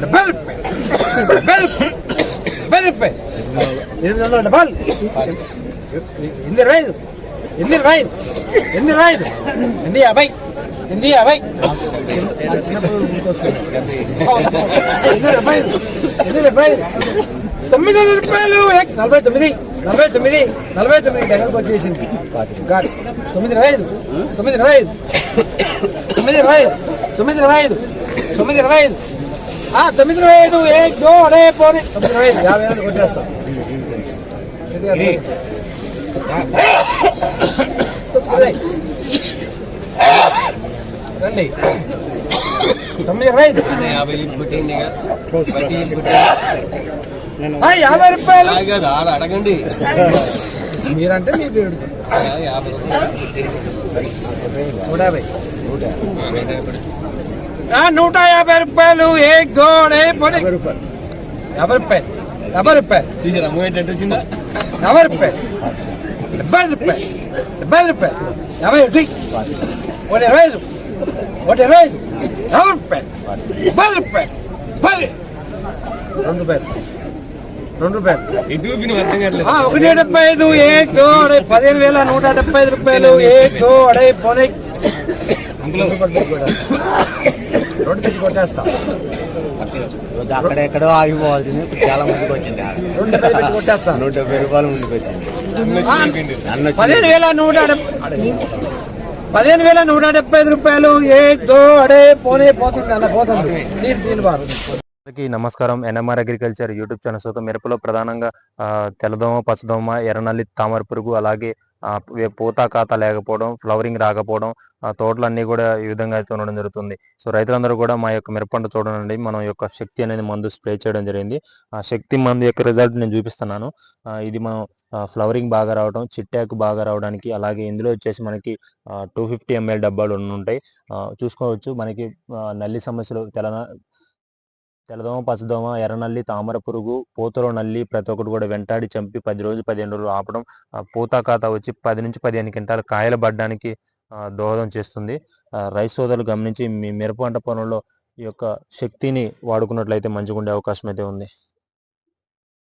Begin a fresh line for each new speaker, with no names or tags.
డెబ్బై రూపాయలు, డెబ్బై రూపాయలు, డెబ్బై రూపాయలు, 800 డబ్బాలు, 825, 825, 825, 850, 850, 900 రూపాయలు, 49, 49, 49 దగ్గరకు వచ్చేసింది. 925, 925, 925, 925, 925, 925, 1 2 అడే పోనీ 925, 50 కొట్టేస్తాం. రండి 925, 50 రూపాయలు
అడగండి.
మీరంటే మీకు 150 రూపాయలు, 1 2 పోనీ 50 రూపాయలు, 50 రూపాయలు
చూసారా మూవేటట్టు వచ్చిందా?
50 రూపాయలు, 70 రూపాయలు, 70 రూపాయలు, 51, 125, 125, 50 రూపాయలు, 10 రూపాయలు, 10, 2 రూపాయలు, 2 రూపాయలు, 175, 1 2 15,175 రూపాయలు, 1 2 అడే పోనీ 2 పెట్టి కొట్టేస్తా.
అక్కడెక్కడో ఆగిపోవాల్సింది చాలా ముందుకు వచ్చింది.
2 పెట్టి కొట్టేస్తా.
170 రూపాయలు ముందుకు వచ్చింది.
15,175 రూపాయలు, 1 2 అడే పోనీ పోతుంది అన్న పోతుంది. దీని బారు.
నమస్కారం. ఎన్ఎంఆర్ అగ్రికల్చర్ యూట్యూబ్ ఛానల్తో మిరపలో ప్రధానంగా తెల్లదోమ, పచ్చదోమ, ఎర్రనల్లి, తామర పురుగు, అలాగే పూత ఖాతా లేకపోవడం, ఫ్లవరింగ్ రాకపోవడం, తోటలన్నీ కూడా ఈ విధంగా అయితే ఉండడం జరుగుతుంది. సో రైతులందరూ కూడా మా యొక్క మిరప పంట చూడండి, మనం యొక్క శక్తి అనేది మందు స్ప్రే చేయడం జరిగింది. ఆ శక్తి మందు యొక్క రిజల్ట్ నేను చూపిస్తున్నాను. ఇది మనం ఫ్లవరింగ్ బాగా రావడం, చిట్టాకు బాగా రావడానికి, అలాగే ఇందులో వచ్చేసి మనకి 250 ml డబ్బాలు ఉంటాయి. చూసుకోవచ్చు. మనకి నల్లి సమస్యలు తెల్లదోమ, పచ్చదోమ, ఎర్రనల్లి, తామర పురుగు, పూతలో నల్లి ప్రతి ఒక్కటి కూడా వెంటాడి చంపి 10 రోజులు 15 రోజులు ఆపడం, పూత ఖాతా వచ్చి 10 నుంచి 15 క్వింటాల కాయలు పడడానికి దోహదం చేస్తుంది. రైతు సోదరులు గమనించి మీ మిరప పంట పొలంలో ఈ యొక్క శక్తిని వాడుకున్నట్లయితే మంచిగా ఉండే అవకాశం అయితే ఉంది.